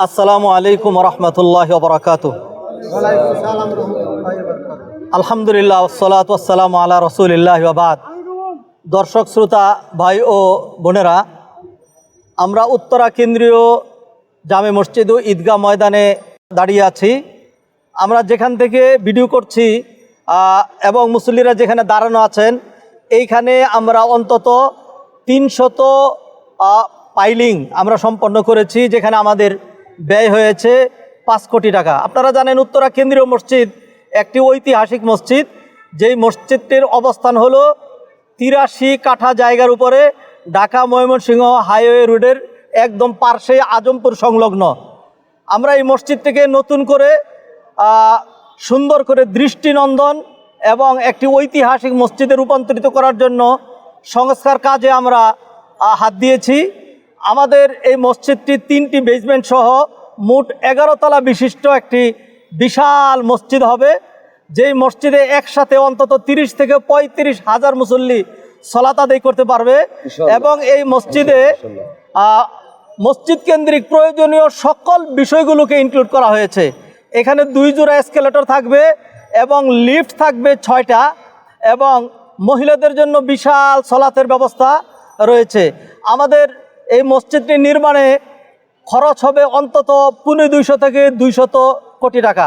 আসসালামু আলাইকুম রহমতুল্লাহ বরকাতুহ। আলহামদুলিল্লাহ ওয়াসসালাতু ওয়াসসালামু আলা রাসূলিল্লাহি ওয়া বাদ। দর্শক শ্রোতা ভাই ও বোনেরা, আমরা উত্তরা কেন্দ্রীয় জামে মসজিদ ও ঈদগাহ ময়দানে দাঁড়িয়ে আছি। আমরা যেখান থেকে ভিডিও করছি এবং মুসল্লিরা যেখানে দাঁড়ানো আছেন, এইখানে আমরা অন্তত 300 পাইলিং আমরা সম্পন্ন করেছি, যেখানে আমাদের ব্যয় হয়েছে 5 কোটি টাকা। আপনারা জানেন উত্তরা কেন্দ্রীয় মসজিদ একটি ঐতিহাসিক মসজিদ, যেই মসজিদটির অবস্থান হলো 83 কাঠা জায়গার উপরে, ঢাকা ময়মনসিংহ হাইওয়ে রোডের একদম পার্শ্বে আজমপুর সংলগ্ন। আমরা এই মসজিদটিকে নতুন করে সুন্দর করে দৃষ্টিনন্দন এবং একটি ঐতিহাসিক মসজিদে রূপান্তরিত করার জন্য সংস্কার কাজে আমরা হাত দিয়েছি। আমাদের এই মসজিদটি 3টি বেসমেন্ট সহ মোট 11 তলা বিশিষ্ট একটি বিশাল মসজিদ হবে, যেই মসজিদে একসাথে অন্তত 30 থেকে 35 হাজার মুসল্লি সালাত আদায় করতে পারবে। এবং এই মসজিদে মসজিদ কেন্দ্রিক প্রয়োজনীয় সকল বিষয়গুলোকে ইনক্লুড করা হয়েছে। এখানে 2 জোড়া এসকেলেটর থাকবে এবং লিফট থাকবে 6টা, এবং মহিলাদের জন্য বিশাল সালাতের ব্যবস্থা রয়েছে। আমাদের এই মসজিদটি নির্মাণে খরচ হবে অন্তত 250 থেকে 200 কোটি টাকা।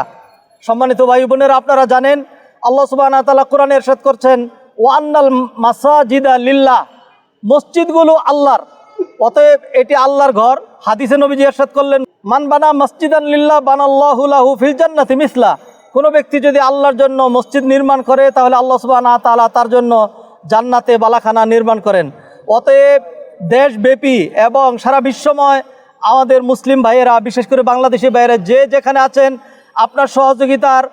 সম্মানিত ভাই বোনেরা, আপনারা জানেন আল্লাহ সুবহানাহু ওয়া তাআলা কোরআনে ইরশাদ করছেন, ওয়ান্নাল মাসাজিদা লিল্লাহ, মসজিদগুলো আল্লাহর, অতএব এটি আল্লাহর ঘর। হাদিসে নবীজি ইরশাদ করলেন, মান বানা মসজিদান লিল্লাহ বানাল্লাহু লাহু ফিল জান্নাতি মিসলা। কোনো ব্যক্তি যদি আল্লাহর জন্য মসজিদ নির্মাণ করে, তাহলে আল্লাহ সুবহানাহু ওয়া তাআলা তার জন্য জান্নাতে বালাখানা নির্মাণ করেন। অতএব দেশব্যাপী এবং সারা বিশ্বময় আমাদের মুসলিম ভাইয়েরা, বিশেষ করে বাংলাদেশি ভাইয়েরা যে যেখানে আছেন, আপনার সহযোগিতার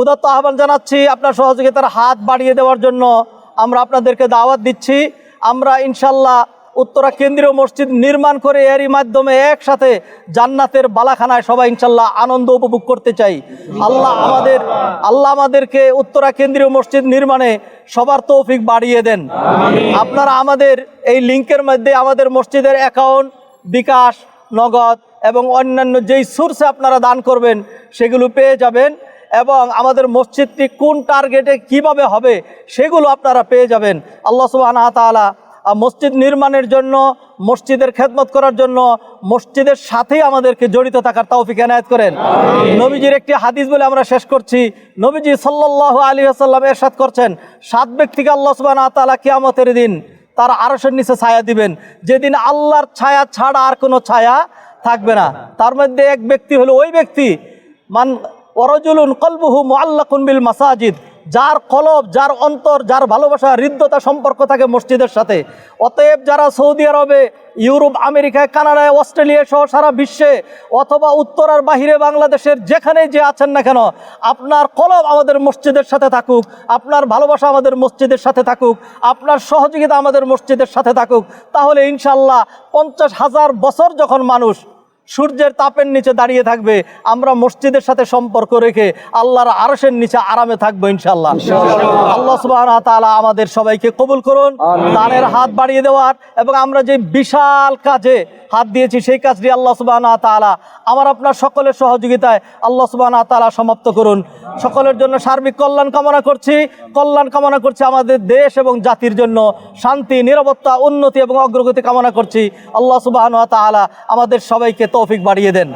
উদাত্ত আহ্বান জানাচ্ছি। আপনার সহযোগিতার হাত বাড়িয়ে দেওয়ার জন্য আমরা আপনাদেরকে দাওয়াত দিচ্ছি। আমরা ইনশাল্লাহ উত্তরা কেন্দ্রীয় মসজিদ নির্মাণ করে এরই মাধ্যমে একসাথে জান্নাতের বালাখানায় সবাই ইনশাল্লাহ আনন্দ উপভোগ করতে চাই। আল্লাহ আমাদেরকে উত্তরা কেন্দ্রীয় মসজিদ নির্মাণে সবার তৌফিক বাড়িয়ে দেন। আপনারা আমাদের এই লিঙ্কের মধ্যে আমাদের মসজিদের অ্যাকাউন্ট, বিকাশ, নগদ এবং অন্যান্য যেই সোর্সে আপনারা দান করবেন সেগুলো পেয়ে যাবেন, এবং আমাদের মসজিদটি কোন টার্গেটে কিভাবে হবে সেগুলো আপনারা পেয়ে যাবেন। আল্লাহ সুবহানাহু ওয়া তাআলা মসজিদ নির্মাণের জন্য, মসজিদের খেদমত করার জন্য, মসজিদের সাথেই আমাদেরকে জড়িত থাকার তৌফিক এনায়েত করেন। নবীজির একটি হাদিস বলে আমরা শেষ করছি। নবীজি সাল্লাল্লাহু আলাইহি ওয়াসাল্লাম ইরশাদ করছেন, 7 ব্যক্তিকে আল্লাহ সুবহানাহু ওয়া তাআলা কিয়ামতের দিন তার আরশের নিচে ছায়া দিবেন, যেদিন আল্লাহর ছায়া ছাড়া আর কোনো ছায়া থাকবে না। তার মধ্যে এক ব্যক্তি হলো ওই ব্যক্তি, মান ওয়ারাজুলুন কলবুহু মুআল্লাকুন বিল মাসাজিদ, যার কলব, যার অন্তর, যার ভালোবাসা, হৃদ্যতা সম্পর্ক থাকে মসজিদের সাথে। অতএব যারা সৌদি আরবে, ইউরোপ, আমেরিকায়, কানাডায়, অস্ট্রেলিয়া সহ সারা বিশ্বে অথবা উত্তরার বাহিরে বাংলাদেশের যেখানেই যে আছেন না কেন, আপনার কলব আমাদের মসজিদের সাথে থাকুক, আপনার ভালোবাসা আমাদের মসজিদের সাথে থাকুক, আপনার সহযোগিতা আমাদের মসজিদের সাথে থাকুক। তাহলে ইনশাল্লাহ 50,000 বছর যখন মানুষ সূর্যের তাপের নিচে দাঁড়িয়ে থাকবে, আমরা মসজিদের সাথে সম্পর্ক রেখে আল্লাহর আরশের নিচে আরামে থাকবো ইনশাল্লাহ। আল্লাহ সুবহানাহু ওয়া তাআলা আমাদের সবাইকে কবুল করুন, দানের হাত বাড়িয়ে দেওয়ার, এবং আমরা যে বিশাল কাজে হাত দিয়েছি সেই কাজটি আল্লাহ সুবহানাহু ওয়া তাআলা আমার আপনার সকলের সহযোগিতায় আল্লাহ সুবহানাহু ওয়া তাআলা সমাপ্ত করুন। সকলের জন্য সার্বিক কল্যাণ কামনা করছি, আমাদের দেশ এবং জাতির জন্য শান্তি, নিরাপত্তা, উন্নতি এবং অগ্রগতি কামনা করছি। আল্লাহ সুবহানাহু ওয়া তাআলা আমাদের সবাইকে তৌফিক বাড়িয়ে দেন।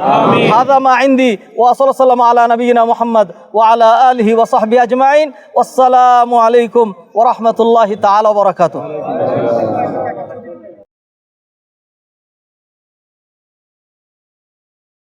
হাযা মা ইনদি ওয়া সাল্লাল্লাহু আলা নবিয়িনা মুহাম্মদ ওয়া আলা আলিহি ওয়া সাহবিহি আজমাইন। আসসালামু আলাইকুম ওয়া রাহমাতুল্লাহি তাআলা ওয়া বারাকাতুহু।